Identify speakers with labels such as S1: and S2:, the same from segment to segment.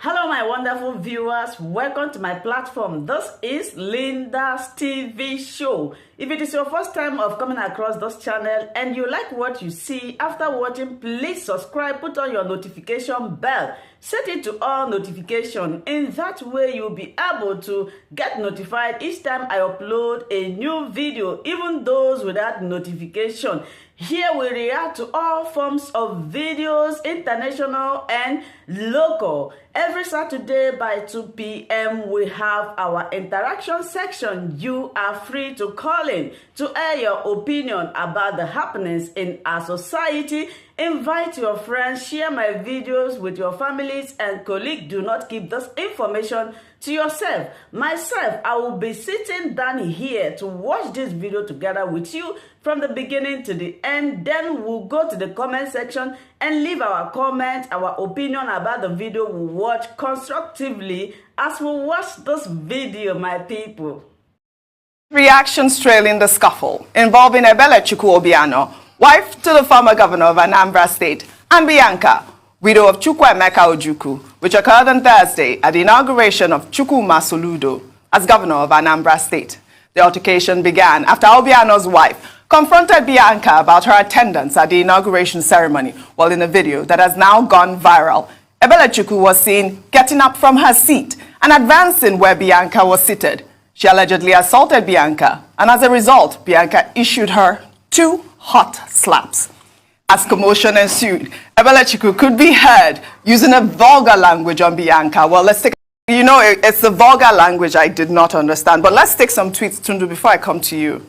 S1: Hello, my wonderful viewers. Welcome to my platform. This is Linda's TV show. If it is your first time of coming across this channel and you like what you see after watching, please subscribe, put on your notification bell, set it to all notification. In that way, you'll be able to get notified each time I upload a new video, even those without notification. Here we react to all forms of videos, international and local. Every Saturday by 2 p.m. we have our interaction section. You are free to call in to air your opinion about the happenings in our society. Invite your friends, share my videos with your families and colleagues. Do not keep this information to yourself. Myself, I will be sitting down here to watch this video together with you from the beginning to the end. Then we'll go to the comment section and leave our comment, our opinion about the video we watch constructively as we watch this video, my people.
S2: Reactions trailing the scuffle involving Ebelechukwu Obiano, wife to the former governor of Anambra State, and Bianca, widow of Ojukwu and Ojukwu, which occurred on Thursday at the inauguration of Chukwuma Soludo as governor of Anambra State. The altercation began after Obiano's wife confronted Bianca about her attendance at the inauguration ceremony, while in a video that has now gone viral, Ebelechukwu was seen getting up from her seat and advancing where Bianca was seated. She allegedly assaulted Bianca, and as a result, Bianca issued her 2 hot slaps. As commotion ensued, Ebelechukwu could be heard using a vulgar language on Bianca. Well, let's take, it's the vulgar language I did not understand, but let's take some tweets, Tundu, before I come to you.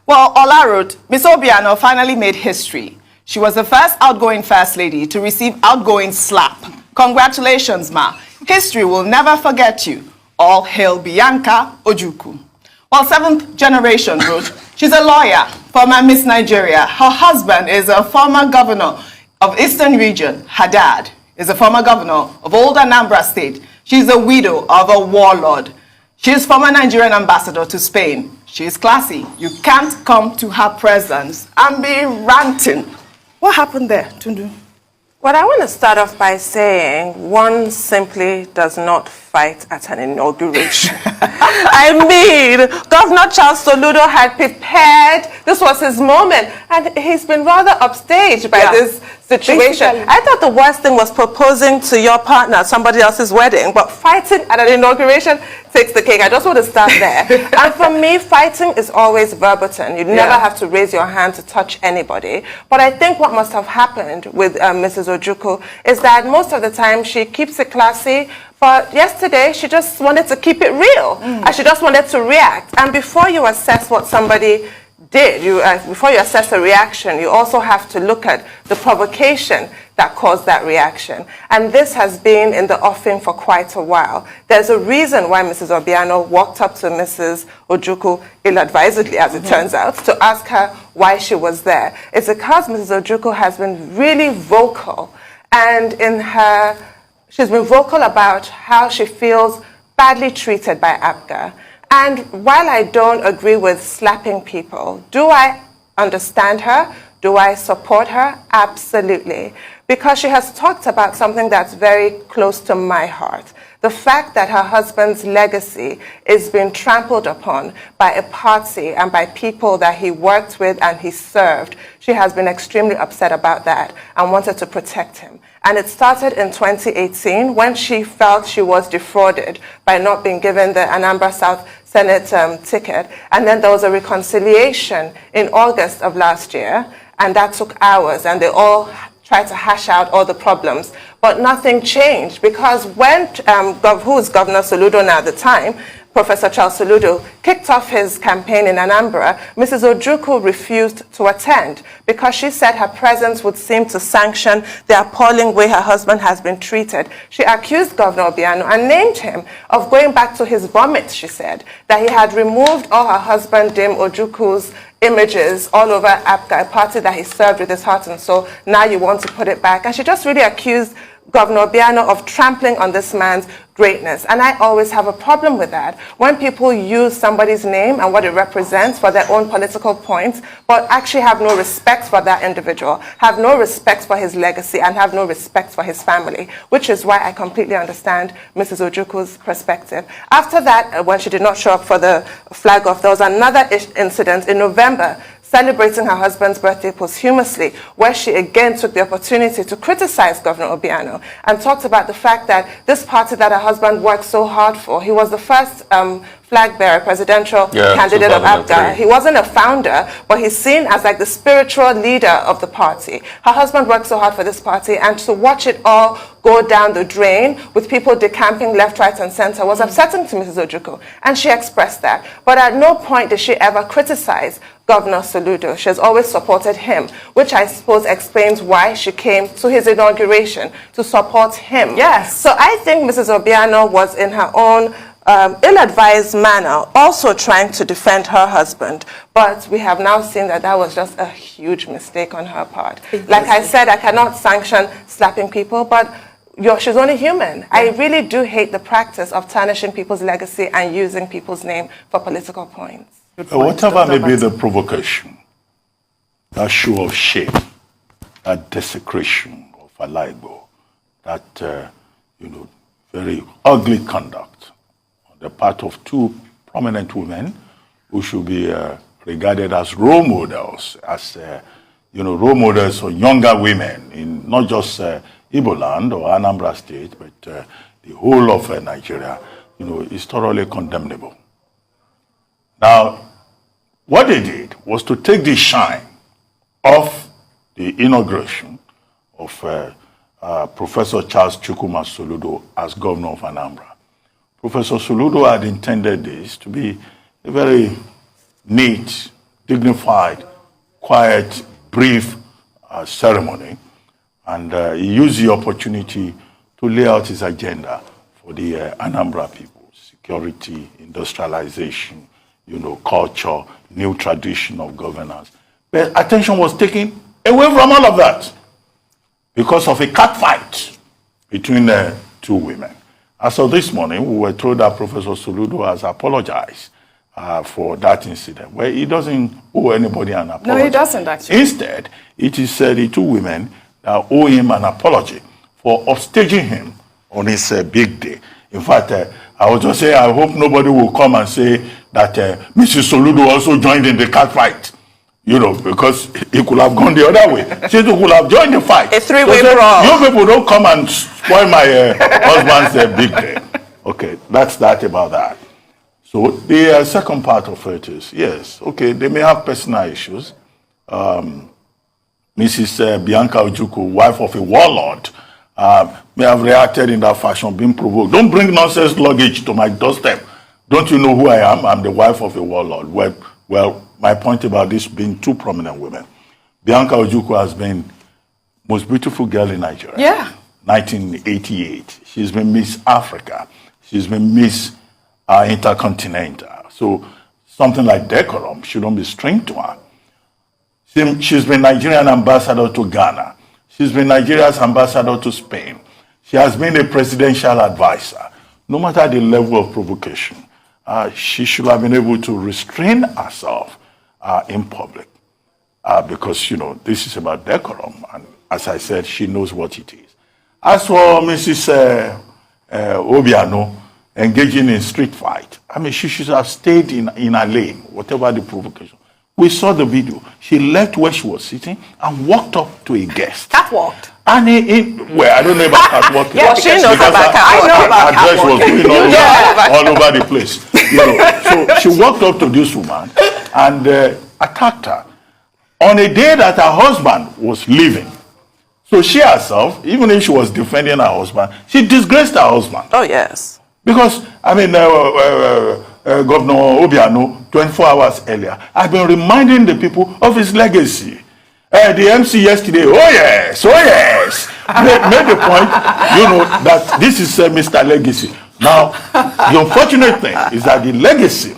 S2: Well, Ola wrote, Ms. Obiano finally made history. She was the first outgoing First Lady to receive outgoing slap. Congratulations, ma. History will never forget you. All hail Bianca Ojukwu. Well, 7th generation wrote, she's a lawyer, former Miss Nigeria. Her husband is a former governor of Eastern Region. Her dad is a former governor of Old Anambra State. She's a widow of a warlord. She is former Nigerian ambassador to Spain. She is classy. You can't come to her presence and be ranting. What happened there, Tundu?
S3: Well, I want to start off by saying one simply does not fight at an inauguration. I mean, Governor Charles Soludo had prepared. This was his moment, and he's been rather upstaged by this situation. Basically, I thought the worst thing was proposing to your partner at somebody else's wedding, but fighting at an inauguration takes the cake. I just want to start there. And for me, fighting is always verboten. You never have to raise your hand to touch anybody. But I think what must have happened with Mrs. Ojukwu is that most of the time she keeps it classy, but yesterday she just wanted to keep it real. And she just wanted to react. And before you assess what somebody did, before you assess a reaction, you also have to look at the provocation that caused that reaction. And this has been in the offing for quite a while. There's a reason why Mrs. Obiano walked up to Mrs. Ojukwu, ill-advisedly as it turns out, to ask her why she was there. It's because Mrs. Ojukwu has been really vocal, and she's been vocal about how she feels badly treated by APGA. And while I don't agree with slapping people, do I understand her? Do I support her? Absolutely. Because she has talked about something that's very close to my heart. The fact that her husband's legacy is being trampled upon by a party and by people that he worked with and he served. She has been extremely upset about that and wanted to protect him. And it started in 2018 when she felt she was defrauded by not being given the Anambra South Senate ticket. And then there was a reconciliation in August of last year, and that took hours, and they all tried to hash out all the problems. But nothing changed, because when, who was Governor Soludo now at the time, Professor Charles Soludo, kicked off his campaign in Anambra, Mrs. Ojukwu refused to attend because she said her presence would seem to sanction the appalling way her husband has been treated. She accused Governor Obiano and named him of going back to his vomit, she said, that he had removed all her husband, Dim Ojukwu's images all over APGA, a party that he served with his heart and soul. Now you want to put it back. And she just really accused Governor Obiano of trampling on this man's greatness. And I always have a problem with that. When people use somebody's name and what it represents for their own political points, but actually have no respect for that individual, have no respect for his legacy, and have no respect for his family, which is why I completely understand Mrs. Ojukwu's perspective. After that, when she did not show up for the flag off, there was another incident in November, celebrating her husband's birthday posthumously, where she again took the opportunity to criticize Governor Obiano and talked about the fact that this party that her husband worked so hard for, he was the first flag bearer, presidential candidate of APGA. He wasn't a founder, but he's seen as like the spiritual leader of the party. Her husband worked so hard for this party, and to watch it all go down the drain with people decamping left, right, and center was upsetting to Mrs. Ojukwu, and she expressed that. But at no point did she ever criticize Governor Soludo. She has always supported him, which I suppose explains why she came to his inauguration, to support him.
S2: Yes.
S3: So I think Mrs. Obiano was in her own ill-advised manner also trying to defend her husband, but we have now seen that that was just a huge mistake on her part. Like I said, I cannot sanction slapping people, but she's only human. I really do hate the practice of tarnishing people's legacy and using people's name for political points.
S4: Whatever may be the provocation, that show of shame, that desecration of Alaibo, that very ugly conduct on the part of two prominent women who should be regarded as role models, as role models for younger women in not just Igbo land or Anambra State, but the whole of Nigeria, is thoroughly condemnable. Now, what they did was to take the shine off the inauguration of Professor Charles Chukwuma Soludo as governor of Anambra. Professor Soludo had intended this to be a very neat, dignified, quiet, brief ceremony, and he used the opportunity to lay out his agenda for the Anambra people: security, industrialization, culture, new tradition of governance. But attention was taken away from all of that because of a catfight between two women. As of this morning, we were told that Professor Soludo has apologized for that incident, where he doesn't owe anybody an apology.
S2: No, he doesn't, actually.
S4: Instead, it is the two women that owe him an apology for upstaging him on his big day. In fact, I was just saying, I hope nobody will come and say that Mrs. Soludo also joined in the catfight. Because he could have gone the other way. She could have joined the fight.
S3: A three-way brawl.
S4: You people don't come and spoil my husband's big day. Okay, that's that about that. So the second part of it is, yes, okay, they may have personal issues. Mrs. Bianca Ojukwu, wife of a warlord, may have reacted in that fashion, being provoked. Don't bring nonsense luggage to my doorstep. Don't you know who I am? I'm the wife of a warlord. Well, my point about this being two prominent women. Bianca Ojukwu has been most beautiful girl in Nigeria.
S2: Yeah.
S4: 1988. She's been Miss Africa. She's been Miss Intercontinental. So something like decorum shouldn't be strange to her. She's been Nigerian ambassador to Ghana. She's been Nigeria's ambassador to Spain. She has been a presidential advisor. No matter the level of provocation, she should have been able to restrain herself in public because, this is about decorum. And as I said, she knows what it is. As for Mrs. Obiano engaging in street fight, she should have stayed in her lane, whatever the provocation. We saw the video. She left where she was sitting and walked up to a guest.
S2: Catwalked.
S4: And I don't know about catwalking.
S3: Yeah, she knows about catwalking.
S2: I know about
S4: her dress was
S2: catwalking.
S4: going all over the place. So she walked up to this woman and attacked her on a day that her husband was leaving. So she herself, even if she was defending her husband, she disgraced her husband.
S3: Oh, yes.
S4: Because, Governor Obiano, 24 hours earlier, I've been reminding the people of his legacy. The MC yesterday, oh yes, made the point, that this is Mr. Legacy. Now, the unfortunate thing is that the legacy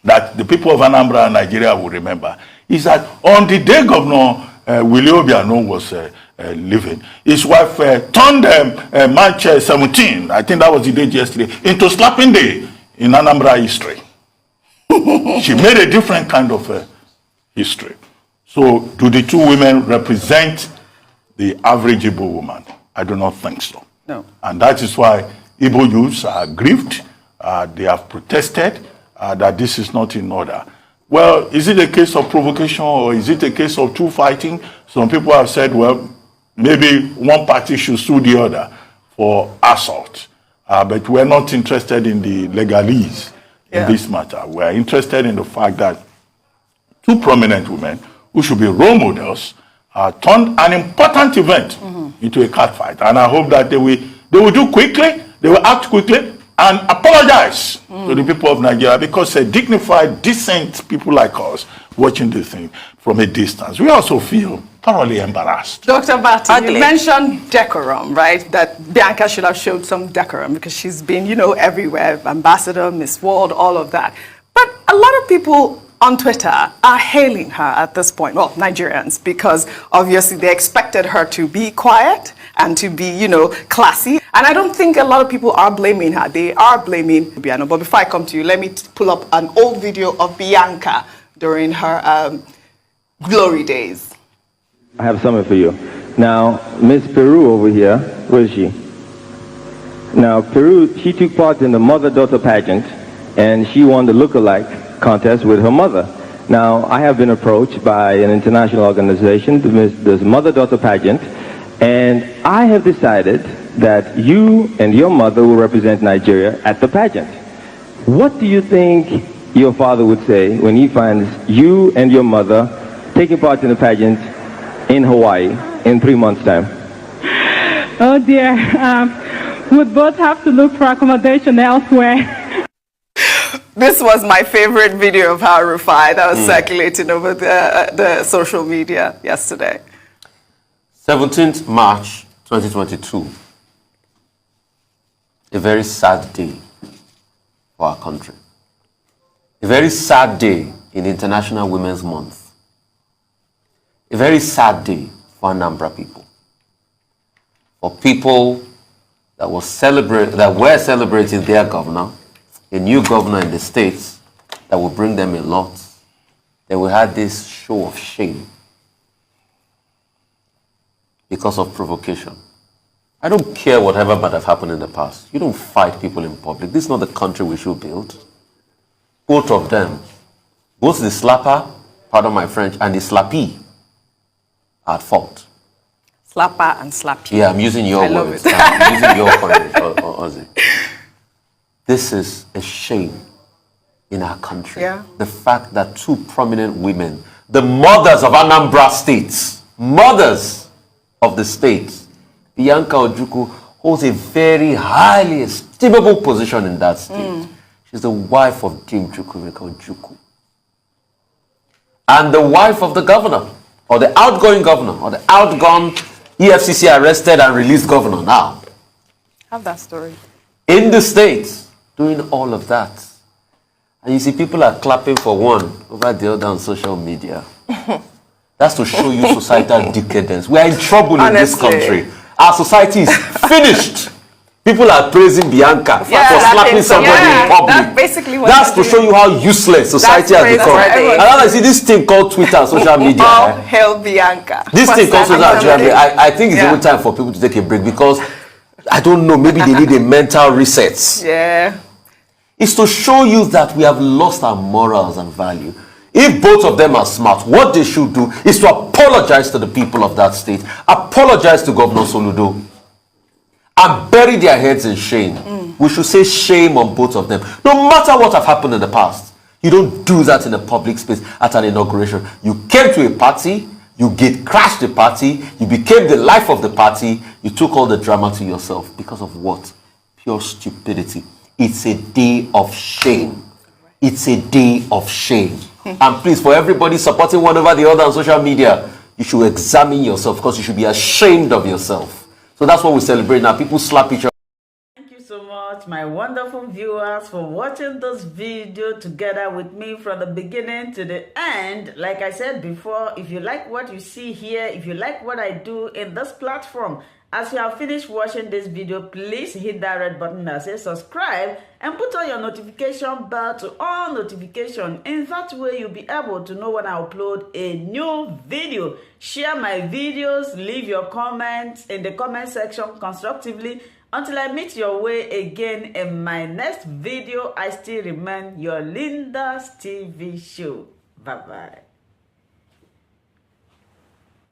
S4: that the people of Anambra and Nigeria will remember is that on the day Governor Willie Obiano was living, his wife turned March 17, I think that was the date yesterday, into slapping day in Anambra history. She made a different kind of history. So do the two women represent the average Igbo woman? I do not think so.
S2: No.
S4: And that is why Igbo youths are grieved. They have protested that this is not in order. Well, is it a case of provocation or is it a case of two fighting? Some people have said, well, maybe one party should sue the other for assault. But we're not interested in the legalese in this matter. We're interested in the fact that two prominent women who should be role models turned an important event into a catfight. And I hope that they will do quickly, they will act quickly, and apologize to the people of Nigeria, because dignified, decent people like us watching this thing from a distance, we also feel thoroughly embarrassed.
S2: Dr. Bati, you mentioned decorum, right? That Bianca should have showed some decorum because she's been, you know, everywhere, ambassador, Miss World, all of that. But a lot of people on Twitter are hailing her at this point, well, Nigerians, because obviously they expected her to be quiet and to be, you know, classy. And I don't think a lot of people are blaming her. They are blaming Bianca. But before I come to you, let me pull up an old video of Bianca during her glory days.
S5: I have something for you. Now, Miss Peru over here, where is she? Now, Peru, she took part in the mother-daughter pageant, and she won the look-alike contest with her mother. Now, I have been approached by an international organization, this mother-daughter pageant, and I have decided that you and your mother will represent Nigeria at the pageant. What do you think your father would say when he finds you and your mother taking part in the pageant in Hawaii in 3 months' time?
S6: Oh dear, we'd both have to look for accommodation elsewhere.
S2: This was my favorite video of her, Rufai, that was circulating over the social media yesterday.
S7: 17th March 2022. A very sad day for our country. A very sad day in International Women's Month. A very sad day for Anambra people. For people that were celebrating their governor, a new governor in the States that will bring them a lot. They will have this show of shame because of provocation. I don't care whatever might have happened in the past. You don't fight people in public. This is not the country we should build. Both of them, both the slapper, pardon my French, and the slappy are at fault.
S2: Slapper and slappy.
S7: Yeah, I'm using your words. I'm using your coinage, Ozzy. This is a shame in our country.
S2: Yeah.
S7: The fact that two prominent women, the mothers of Anambra states, mothers of the states, Bianca Ojukwu holds a very highly estimable position in that state. She's the wife of Dame Ojukwu. And the wife of the governor, or the outgoing governor, or the outgone EFCC arrested and released governor now.
S2: Have that story.
S7: In the States, doing all of that. And you see people are clapping for one over the other on social media. That's to show you societal decadence. We are in trouble in this country. Our society is finished. People are praising Bianca for slapping somebody in public.
S2: That's basically what
S7: That's to show you how useless society has become. And now I see this thing called Twitter and social media.
S2: All hail Bianca.
S7: This thing called social media. I think it's even time for people to take a break, because I don't know, maybe they need a mental reset.
S2: Yeah.
S7: It's to show you that we have lost our morals and value. If both of them are smart, what they should do is to apologize to the people of that state, apologize to Governor Soludo, and bury their heads in shame. We should say shame on both of them. No matter what have happened in the past, you don't do that in a public space at an inauguration. You came to a party, you crashed the party, you became the life of the party, you took all the drama to yourself. Because of what? Pure stupidity. It's a day of shame. It's a day of shame. And please, for everybody supporting one over the other on social media, you should examine yourself, because you should be ashamed of yourself. So that's what we celebrate now. People slap each other.
S1: Thank you so much. much, my wonderful viewers, for watching this video together with me from the beginning to the end. Like I said before, if you like what you see here, if you like what I do in this platform, as you have finished watching this video, please hit that red button that says subscribe and put on your notification bell to all notification. In that way, you'll be able to know when I upload a new video. Share my videos, leave your comments in the comment section constructively. Until I meet your way again in my next video, I still remain your Linda's TV show. Bye-bye.